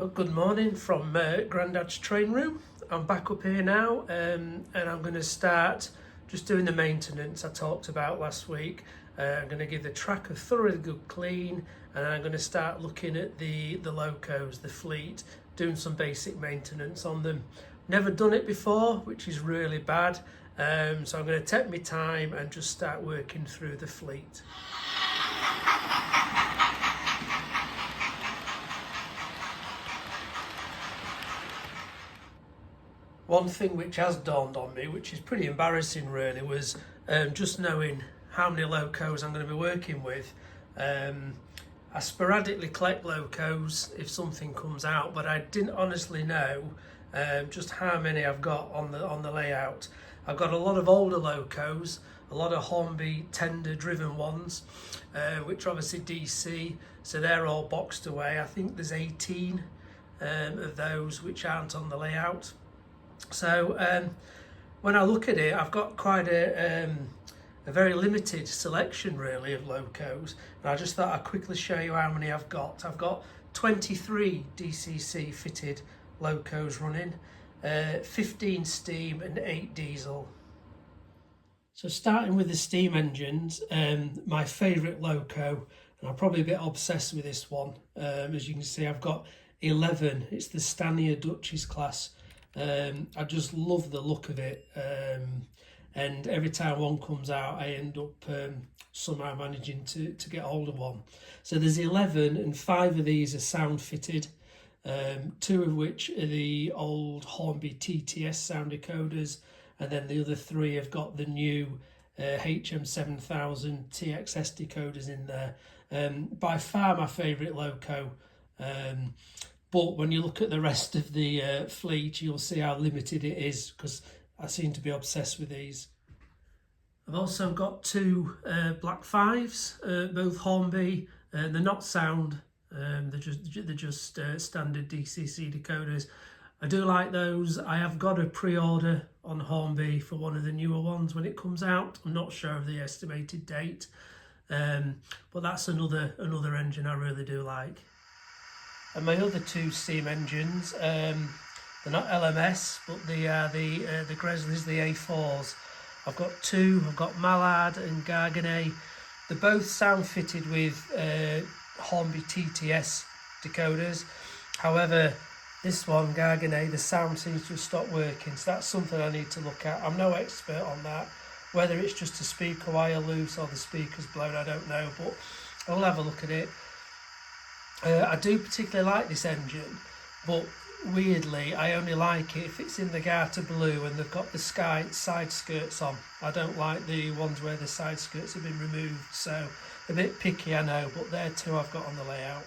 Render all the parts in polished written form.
Well, good morning from Grandad's train room. I'm back up here now and I'm going to start just doing the maintenance I talked about last week. I'm going to give the track a thoroughly good clean, and I'm going to start looking at the locos, the fleet, doing some basic maintenance on them. Never done it before, which is really bad, so I'm going to take my time and just start working through the fleet. One thing which has dawned on me, which is pretty embarrassing really, was just knowing how many locos I'm going to be working with. I sporadically collect locos if something comes out, but I didn't honestly know just how many I've got on the layout. I've got a lot of older locos, a lot of Hornby tender driven ones, which are obviously DC, so they're all boxed away. I think there's 18 of those which aren't on the layout. So when I look at it, I've got quite a very limited selection really of locos, and I just thought I'd quickly show you how many I've got. I've got 23 DCC fitted locos running, 15 steam and 8 diesel. So starting with the steam engines, my favourite loco, and I'm probably a bit obsessed with this one, as you can see I've got 11, it's the Stanier Duchess class. I just love the look of it, and every time one comes out I end up somehow managing to get hold of one. So there's 11, and 5 of these are sound fitted, 2 of which are the old Hornby TTS sound decoders, and then the other 3 have got the new HM7000 TXS decoders in there. By far my favourite loco. But when you look at the rest of the fleet, you'll see how limited it is, because I seem to be obsessed with these. I've also got 2 Black 5s, both Hornby. They're not sound, they're just standard DCC decoders. I do like those. I have got a pre-order on Hornby for one of the newer ones when it comes out. I'm not sure of the estimated date, but that's another engine I really do like. And my other 2 steam engines, they're not LMS, but they are the Gresleys, the A4s. I've got 2, I've got Mallard and Garganet. They're both sound fitted with Hornby TTS decoders. However, this one, Garganet, the sound seems to have stopped working, so that's something I need to look at. I'm no expert on that. Whether it's just a speaker wire loose or the speaker's blown, I don't know, but I'll have a look at it. I do particularly like this engine, but weirdly I only like it if it's in the garter blue and they've got the side skirts on. I don't like the ones where the side skirts have been removed, so a bit picky I know, but they're 2 I've got on the layout.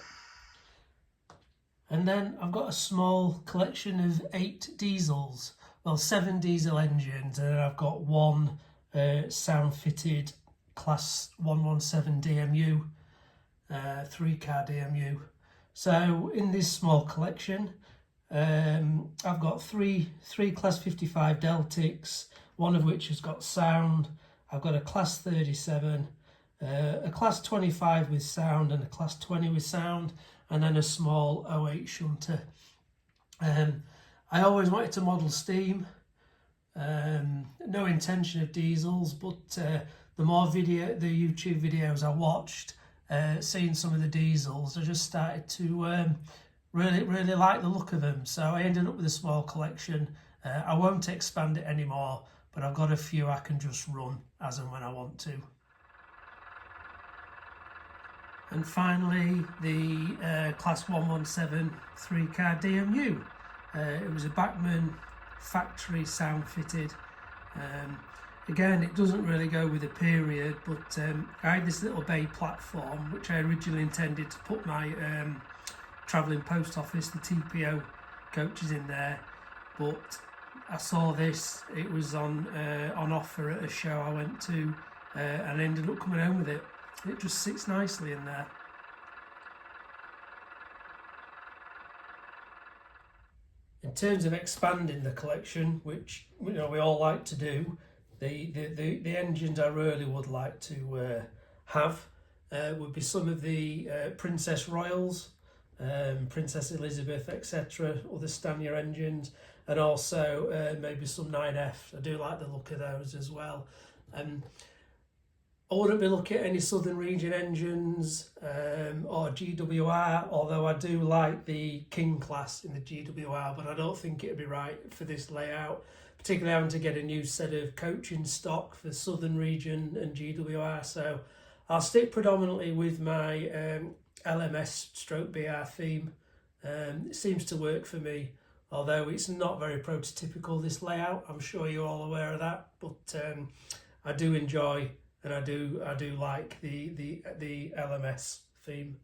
And then I've got a small collection of 8 diesels, well 7 diesel engines, and then I've got 1 sound fitted class 117 DMU. 3-car DMU. So in this small collection, I've got three class 55 Deltics, one of which has got sound. I've got a class 37, a class 25 with sound, and a class 20 with sound, and then a small 08 shunter. I always wanted to model steam, no intention of diesels, but the more the YouTube videos I watched, seeing some of the diesels, I just started to really like the look of them. So I ended up with a small collection. I won't expand it anymore, but I've got a few I can just run as and when I want to. And finally, the class 117 3-car DMU. It was a Bachmann factory sound fitted. Again, it doesn't really go with the period, but I had this little bay platform which I originally intended to put my travelling post office, the TPO coaches in there, but I saw this, it was on offer at a show I went to, and I ended up coming home with it. It just sits nicely in there. In terms of expanding the collection, which we all like to do, the engines I really would like to have would be some of the Princess Royals, Princess Elizabeth, etc., other Stanier engines, and also maybe some 9F. I do like the look of those as well. I wouldn't be looking at any Southern Region engines or GWR, although I do like the King class in the GWR, but I don't think it'd be right for this layout, particularly having to get a new set of coaching stock for Southern Region and GWR. So I'll stick predominantly with my LMS stroke BR theme. It seems to work for me, although it's not very prototypical, this layout. I'm sure you're all aware of that, but I do enjoy and I do like the LMS theme.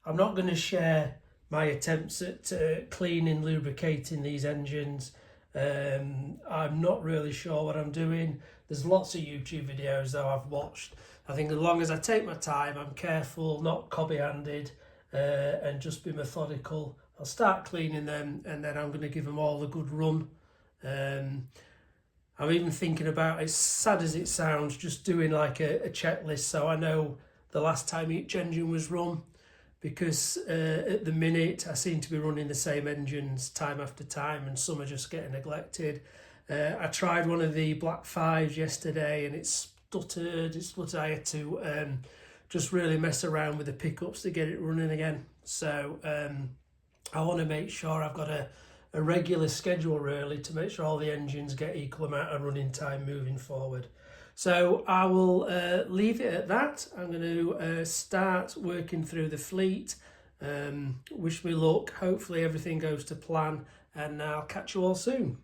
I'm not going to share my attempts at cleaning, lubricating these engines. I'm not really sure what I'm doing. There's lots of YouTube videos though I've watched. I think as long as I take my time, I'm careful, not cobby-handed, and just be methodical, I'll start cleaning them and then I'm going to give them all a good run. I'm even thinking about, as sad as it sounds, just doing like a checklist so I know the last time each engine was run, because at the minute I seem to be running the same engines time after time and some are just getting neglected. I tried one of the Black 5s yesterday and it stuttered. I had to just really mess around with the pickups to get it running again. So I want to make sure I've got a regular schedule really to make sure all the engines get equal amount of running time moving forward. So I will leave it at that. I'm going to start working through the fleet. Wish me luck. Hopefully everything goes to plan and I'll catch you all soon.